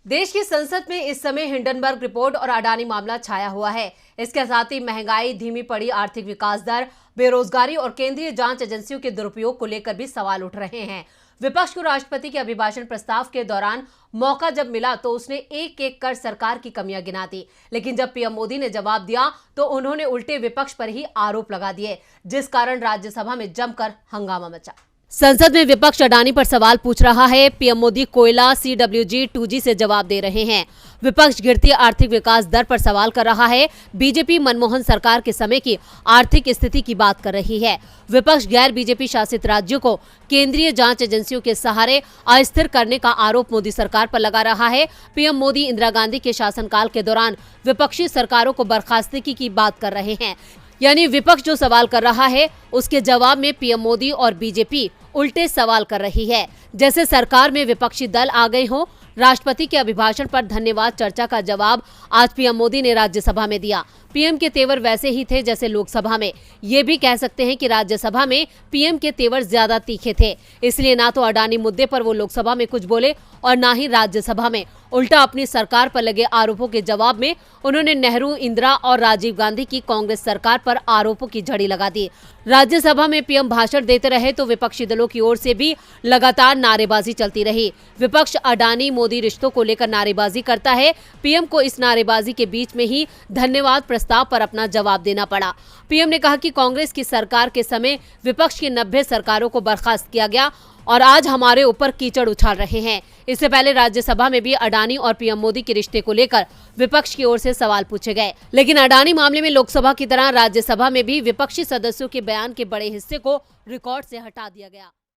देश की संसद में इस समय हिंडनबर्ग रिपोर्ट और अडानी मामला छाया हुआ है। इसके साथ ही महंगाई, धीमी पड़ी आर्थिक विकास दर, बेरोजगारी और केंद्रीय जांच एजेंसियों के दुरुपयोग को लेकर भी सवाल उठ रहे हैं। विपक्ष को राष्ट्रपति के अभिभाषण प्रस्ताव के दौरान मौका जब मिला तो उसने एक एक कर सरकार की कमियां गिना दी, लेकिन जब पीएम मोदी ने जवाब दिया तो उन्होंने उल्टे विपक्ष पर ही आरोप लगा दिए, जिस कारण राज्यसभा में जमकर हंगामा मचा। संसद में विपक्ष अडानी पर सवाल पूछ रहा है। पीएम मोदी कोयला, CWG, 2G से जवाब दे रहे हैं। विपक्ष गिरती आर्थिक विकास दर पर सवाल कर रहा है। बीजेपी मनमोहन सरकार के समय की आर्थिक स्थिति की बात कर रही है। विपक्ष गैर बीजेपी शासित राज्यों को केंद्रीय जांच एजेंसियों के सहारे अस्थिर करने का आरोप मोदी सरकार पर लगा रहा है। पीएम मोदी इंदिरा गांधी के शासनकाल के दौरान विपक्षी सरकारों को बर्खास्तगी की बात कर रहे हैं। यानी विपक्ष जो सवाल कर रहा है उसके जवाब में पीएम मोदी और बीजेपी उल्टे सवाल कर रही है, जैसे सरकार में विपक्षी दल आ गए हों। राष्ट्रपति के अभिभाषण पर धन्यवाद चर्चा का जवाब आज पीएम मोदी ने राज्यसभा में दिया। पीएम के तेवर वैसे ही थे जैसे लोकसभा में। ये भी कह सकते हैं कि राज्यसभा में पीएम के तेवर ज्यादा तीखे थे, इसलिए ना तो अडानी मुद्दे पर वो लोकसभा में कुछ बोले और ना ही राज्यसभा में। उल्टा अपनी सरकार पर लगे आरोपों के जवाब में उन्होंने नेहरू, इंदिरा और राजीव गांधी की कांग्रेस सरकार पर आरोपों की झड़ी लगा दी। राज्यसभा में पीएम भाषण देते रहे तो विपक्षी दलों की ओर से भी लगातार नारेबाजी चलती रही। विपक्ष अडानी मोदी रिश्तों को लेकर नारेबाजी करता है। पीएम को इस नारेबाजी के बीच में ही धन्यवाद प्रस्ताव पर अपना जवाब देना पड़ा। पीएम ने कहा कि कांग्रेस की सरकार के समय विपक्ष की 90 सरकारों को बर्खास्त किया गया और आज हमारे ऊपर कीचड़ उछाल रहे हैं। इससे पहले राज्यसभा में भी अडानी और पीएम मोदी के रिश्ते को लेकर विपक्ष की ओर से सवाल पूछे गए, लेकिन अडानी मामले में लोकसभा की तरह राज्यसभा में भी विपक्षी सदस्यों के बयान के बड़े हिस्से को रिकॉर्ड से हटा दिया गया।